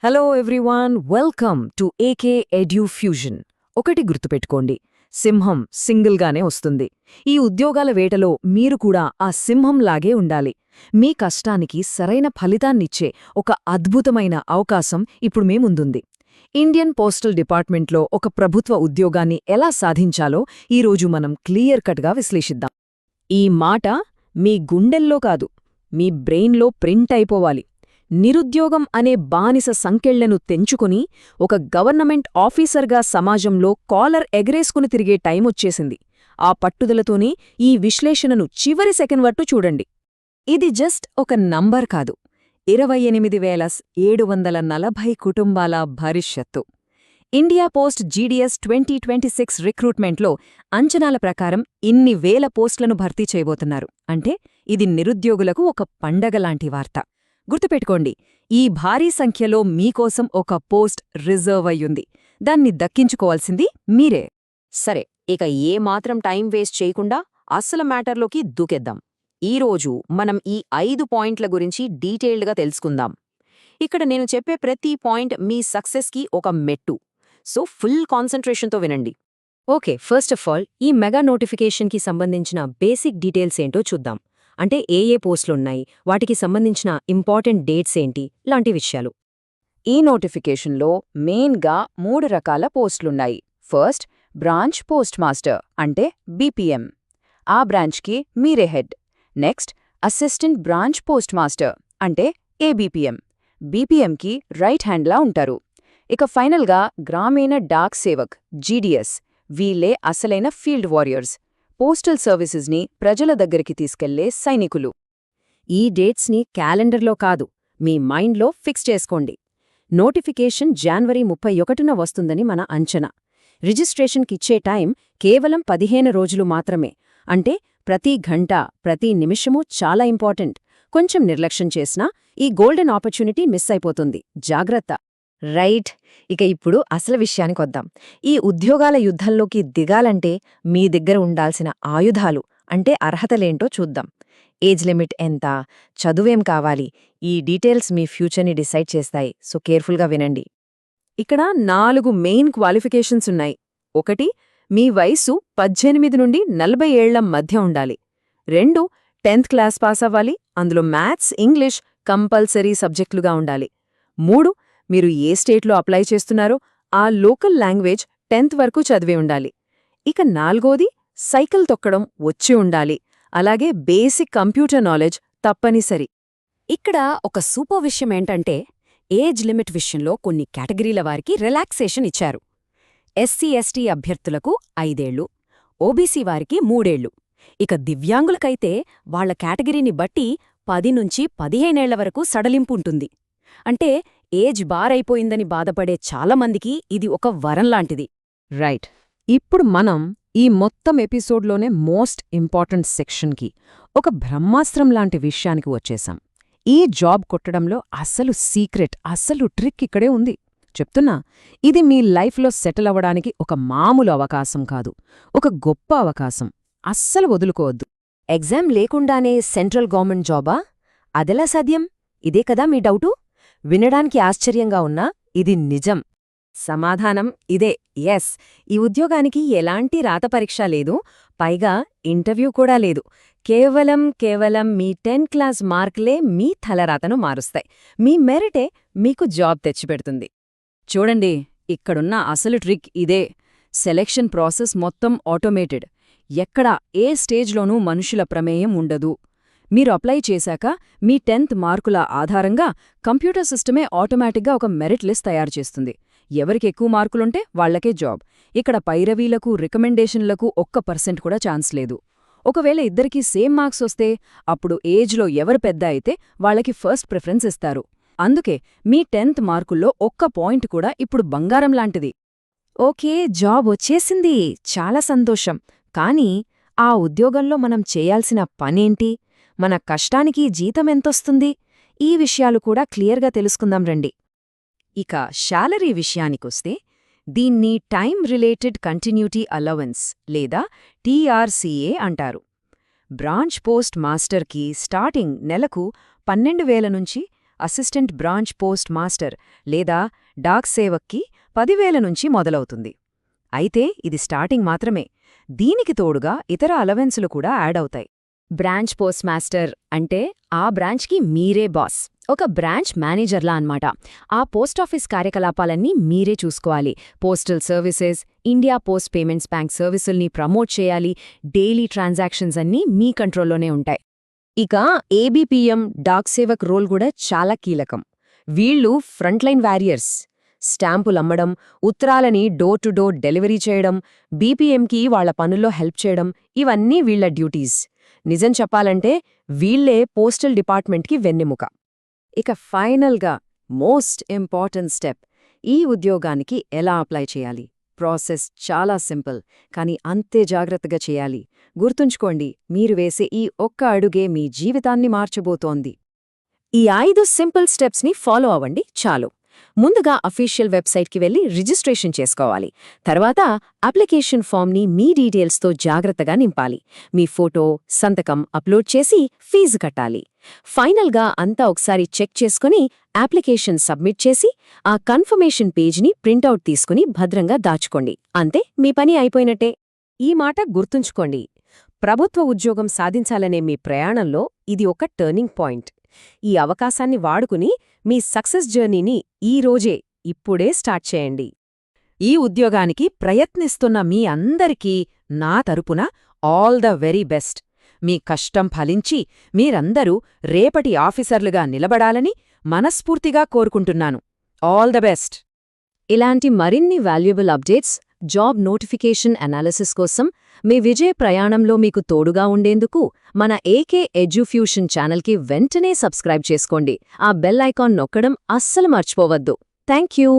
Hello everyone, welcome to AK edufusion. ఒకటి గుర్తుపెట్టుకోండి, సింహం సింగిల్గానే వస్తుంది. ఈ ఉద్యోగాల వేటలో మీరు కూడా ఆ సింహంలాగే ఉండాలి. మీ కష్టానికి సరైన ఫలితాన్నిచ్చే ఒక అద్భుతమైన అవకాశం ఇప్పుడు మీ ముందుంది. ఇండియన్ పోస్టల్ డిపార్ట్మెంట్లో ఒక ప్రభుత్వ ఉద్యోగాన్ని ఎలా సాధించాలో ఈరోజు మనం క్లియర్ కట్గా విశ్లేషిద్దాం. ఈ మాట మీ గుండెల్లో కాదు, మీ బ్రెయిన్లో ప్రింట్ అయిపోవాలి. నిరుద్యోగం అనే బానిస సంకెళ్లను తెంచుకుని ఒక గవర్నమెంట్ ఆఫీసర్గా సమాజంలో కాలర్ ఎగరేసుకుని తిరిగే టైమొచ్చేసింది. ఆ పట్టుదలతోనే ఈ విశ్లేషణను చివరి సెకండ్ వరకు చూడండి. ఇది జస్ట్ ఒక నంబర్ కాదు, 28,740 కుటుంబాల భవిష్యత్తు. ఇండియా పోస్ట్ జీడీఎస్ 2026 రిక్రూట్మెంట్లో అంచనాల ప్రకారం ఇన్ని వేల పోస్టులను భర్తీ చేయబోతున్నారు. అంటే ఇది నిరుద్యోగులకు ఒక పండగలాంటి వార్త. గుర్తుపెట్టుకోండి, ఈ భారీ సంఖ్యలో మీకోసం ఒక పోస్ట్ రిజర్వ్ అయ్యుంది. దాన్ని దక్కించుకోవాల్సింది మీరే. సరే, ఇక ఏమాత్రం టైం వేస్ట్ చేయకుండా అసలు మ్యాటర్లోకి దూకేద్దాం. ఈరోజు మనం ఈ 5 పాయింట్ల గురించి డీటెయిల్డ్గా తెలుసుకుందాం. ఇక్కడ నేను చెప్పే ప్రతి పాయింట్ మీ సక్సెస్కి ఒక మెట్టు. సో ఫుల్ కాన్సంట్రేషన్తో వినండి. ఓకే, ఫస్ట్ ఆఫ్ ఆల్ ఈ మెగా నోటిఫికేషన్కి సంబంధించిన బేసిక్ డీటెయిల్స్ ఏంటో చూద్దాం. అంటే ఏ పోస్టులున్నాయి, వాటికి సంబంధించిన ఇంపార్టెంట్ డేట్స్ ఏంటి, లాంటి విషయాలు. ఈ నోటిఫికేషన్లో మెయిన్గా 3 రకాల పోస్టులున్నాయి. ఫస్ట్, బ్రాంచ్ పోస్ట్ మాస్టర్ అంటే బీపీఎం. ఆ బ్రాంచ్కి మీరే head. Next, assistant branch post master అంటే ఏబీపీఎం. బీపీఎంకి రైట్ హ్యాండ్లా ఉంటారు. ఇక ఫైనల్గా గ్రామీణ డాక్ సేవక్ జీడీఎస్. వీళ్ళే అసలైన ఫీల్డ్ వారియర్స్, పోస్టల్ సర్వీసెస్ని ప్రజల దగ్గరికి తీసుకెళ్లే సైనికులు. ఈ డేట్స్ని క్యాలెండర్లో కాదు, మీ మైండ్లో ఫిక్స్ చేసుకోండి. నోటిఫికేషన్ జనవరి 31న వస్తుందని మన అంచనా. రిజిస్ట్రేషన్కిచ్చే టైం కేవలం 15 రోజులు మాత్రమే. అంటే ప్రతి గంట, ప్రతి నిమిషమూ చాలా ఇంపార్టెంట్. కొంచెం నిర్లక్ష్యం చేసినా ఈ గోల్డెన్ ఆపర్చునిటీ మిస్ అయిపోతుంది. జాగ్రత్త. రైట్, ఇక ఇప్పుడు అసలు విషయానికొద్దాం. ఈ ఉద్యోగాల యుద్ధంలోకి దిగాలంటే మీ దగ్గర ఉండాల్సిన ఆయుధాలు అంటే అర్హతలేంటో చూద్దాం. ఏజ్ లిమిట్ ఎంత, చదువేం కావాలి, ఈ డీటెయిల్స్ మీ ఫ్యూచర్ని డిసైడ్ చేస్తాయి. సో కేర్ఫుల్గా వినండి. ఇక్కడ 4 మెయిన్ క్వాలిఫికేషన్స్ ఉన్నాయి. 1, మీ వయసు 18 నుండి 40 ఏళ్ల మధ్య ఉండాలి. 2, 10th క్లాస్ పాస్ అవ్వాలి, అందులో మ్యాథ్స్, ఇంగ్లీష్ కంపల్సరీ సబ్జెక్టులుగా ఉండాలి. 3, మీరు ఏ స్టేట్లో అప్లై చేస్తున్నారో ఆ లోకల్ లాంగ్వేజ్ 10th వరకు చదివే ఉండాలి. ఇక 4ది, సైకిల్ తొక్కడం వచ్చి ఉండాలి. అలాగే బేసిక్ కంప్యూటర్ నాలెడ్జ్ తప్పనిసరి. ఇక్కడ ఒక సూపర్ విషయం ఏంటంటే, ఏజ్ లిమిట్ విషయంలో కొన్ని కేటగిరీల వారికి రిలాక్సేషన్ ఇచ్చారు. ఎస్సీ/ఎస్టీ అభ్యర్థులకు 5 ఏళ్లు, ఓబీసీ వారికి 3 ఏళ్లు. ఇక దివ్యాంగులకైతే వాళ్ల కేటగిరీని బట్టి 10 నుంచి 15 ఏళ్ల వరకు సడలింపుంటుంది. అంటే ఏజ్ బారైపోయిందని బాధపడే చాలామందికి ఇది ఒక వరంలాంటిది. రైట్, ఇప్పుడు మనం ఈ మొత్తం ఎపిసోడ్లోనే మోస్ట్ ఇంపార్టెంట్ సెక్షన్కి, ఒక బ్రహ్మాస్త్రం లాంటి విషయానికి వచ్చేశాం. ఈ జాబ్ కొట్టడంలో అసలు సీక్రెట్, అసలు ట్రిక్ ఇక్కడే ఉంది. చెప్తున్నా, ఇది మీ లైఫ్లో సెటిల్ అవ్వడానికి ఒక మామూలు అవకాశం కాదు, ఒక గొప్ప అవకాశం. అస్సలు వదులుకోవద్దు. ఎగ్జామ్ లేకుండానే సెంట్రల్ గవర్నమెంట్ జాబా? అదెలా సాధ్యం? ఇదే కదా మీ డౌటు? వినడానికి ఆశ్చర్యంగా ఉన్నా ఇది నిజం. సమాధానం ఇదే, ఎస్. ఈ ఉద్యోగానికి ఎలాంటి రాత పరీక్ష లేదు, పైగా ఇంటర్వ్యూ కూడా లేదు. కేవలం మీ 10th క్లాస్ మార్కులే మీ తలరాతను మారుస్తాయి. మీ మెరిటే మీకు జాబ్ తెచ్చిపెడుతుంది. చూడండి, ఇక్కడున్న అసలు ట్రిక్ ఇదే. సెలెక్షన్ ప్రాసెస్ మొత్తం ఆటోమేటెడ్. ఎక్కడా ఏ స్టేజ్లోనూ మనుషుల ప్రమేయం ఉండదు. మీరు అప్లై చేశాక మీ 10th మార్కుల ఆధారంగా కంప్యూటర్ సిస్టమే ఆటోమేటిక్గా ఒక మెరిట్ లిస్ట్ తయారు చేస్తుంది. ఎవరికి ఎక్కువ మార్కులుంటే వాళ్లకే జాబ్. ఇక్కడ పైరవీలకు, రికమెండేషన్లకు 1% కూడా ఛాన్స్ లేదు. ఒకవేళ ఇద్దరికీ సేమ్ మార్క్స్ వస్తే అప్పుడు ఏజ్లో ఎవరు పెద్ద అయితే వాళ్లకి ఫస్ట్ ప్రిఫరెన్స్ ఇస్తారు. అందుకే మీ 10th మార్కుల్లో 1 పాయింట్ కూడా ఇప్పుడు బంగారం లాంటిది. ఓకే, జాబ్ వచ్చేసింది, చాలా సంతోషం. కానీ ఆ ఉద్యోగంలో మనం చేయాల్సిన పనేంటి, మన కష్టానికి జీతం ఎంతొస్తుంది, ఈ విషయాలు కూడా క్లియర్గా తెలుసుకుందాం రండి. ఇక శాలరీ విషయానికొస్తే, దీన్ని టైం రిలేటెడ్ కంటిన్యూటీ అలవెన్స్ లేదా టీఆర్సీఏ అంటారు. బ్రాంచ్ పోస్ట్ మాస్టర్కి స్టార్టింగ్ నెలకు 12,000 నుంచి అసిస్టెంట్ బ్రాంచ్ పోస్ట్ మాస్టర్ లేదా డాక్ సేవక్కి 10,000 నుంచి మొదలవుతుంది. అయితే ఇది స్టార్టింగ్ మాత్రమే. దీనికి తోడుగా ఇతర అలవెన్సులు కూడా యాడ్ అవుతాయి. బ్రాంచ్ పోస్ట్ మాస్టర్ అంటే ఆ బ్రాంచ్కి మీరే బాస్, ఒక బ్రాంచ్ మేనేజర్లా అన్నమాట. ఆ పోస్టాఫీస్ కార్యకలాపాలన్నీ మీరే చూసుకోవాలి. Postal services, India post payments bank సర్వీసుల్ని ప్రమోట్ చేయాలి. డైలీ ట్రాన్సాక్షన్స్ అన్నీ మీ కంట్రోల్లోనే ఉంటాయి. ఇక ఏబీపీఎం డాక్ సేవక్ రోల్ కూడా చాలా కీలకం. వీళ్ళు ఫ్రంట్లైన్ వారియర్స్. స్టాంపులమ్మడం, ఉత్తరాలని డోర్ టు డోర్ డెలివరీ చేయడం, బీపీఎంకి వాళ్ల పనుల్లో హెల్ప్ చేయడం ఇవన్నీ వీళ్ల డ్యూటీస్. నిజం చెప్పాలంటే వీళ్లే పోస్టల్ డిపార్ట్మెంట్కి వెన్నెముక. ఇక ఫైనల్గా మోస్ట్ ఇంపార్టెంట్ స్టెప్, ఈ ఉద్యోగానికి ఎలా అప్లై చేయాలి? ప్రాసెస్ చాలా సింపుల్, కానీ అంతే జాగ్రత్తగా చేయాలి. గుర్తుంచుకోండి, మీరు వేసే ఈ ఒక్క అడుగే మీ జీవితాన్ని మార్చబోతోంది. ఈ 5 సింపుల్ స్టెప్స్ని ఫాలో అవ్వండి చాలు. ముందుగా అఫీషియల్ వెబ్సైట్కి వెళ్లి రిజిస్ట్రేషన్ చేసుకోవాలి. తర్వాత అప్లికేషన్ ఫామ్ని మీ డీటెయిల్స్తో జాగ్రత్తగా నింపాలి. మీ ఫోటో, సంతకం అప్లోడ్ చేసి ఫీజు కట్టాలి. ఫైనల్గా అంతా ఒకసారి చెక్ చేసుకుని అప్లికేషన్ సబ్మిట్ చేసి ఆ కన్ఫర్మేషన్ పేజ్ని ప్రింటౌట్ తీసుకుని భద్రంగా దాచుకోండి. అంతే, మీ పని అయిపోయినట్టే. ఈ మాట గుర్తుంచుకోండి, ప్రభుత్వ ఉద్యోగం సాధించాలనే మీ ప్రయాణంలో ఇది ఒక టర్నింగ్ పాయింట్. ఈ అవకాశాన్ని వాడుకుని మీ సక్సెస్ జర్నీని ఇప్పుడే స్టార్ట్ చేయండి. ఈ ఉద్యోగానికి ప్రయత్నిస్తున్న మీ అందరికీ నా తరపున ఆల్ ద వెరీ బెస్ట్. మీ కష్టం ఫలించి మీరందరూ రేపటి ఆఫీసర్లుగా నిలబడాలని మనస్ఫూర్తిగా కోరుకుంటున్నాను. All the best. ఇలాంటి మరిన్ని valuable updates, job notification analysis కోసం మీ విజయ ప్రయాణంలో మీకు తోడుగా ఉండేందుకు మన ఏకే ఎడ్యుఫ్యూషన్ ఛానల్కి వెంటనే సబ్స్క్రైబ్ చేసుకోండి. ఆ బెల్ ఐకాన్ నొక్కడం అస్సలు మర్చిపోవద్దు. Thank you.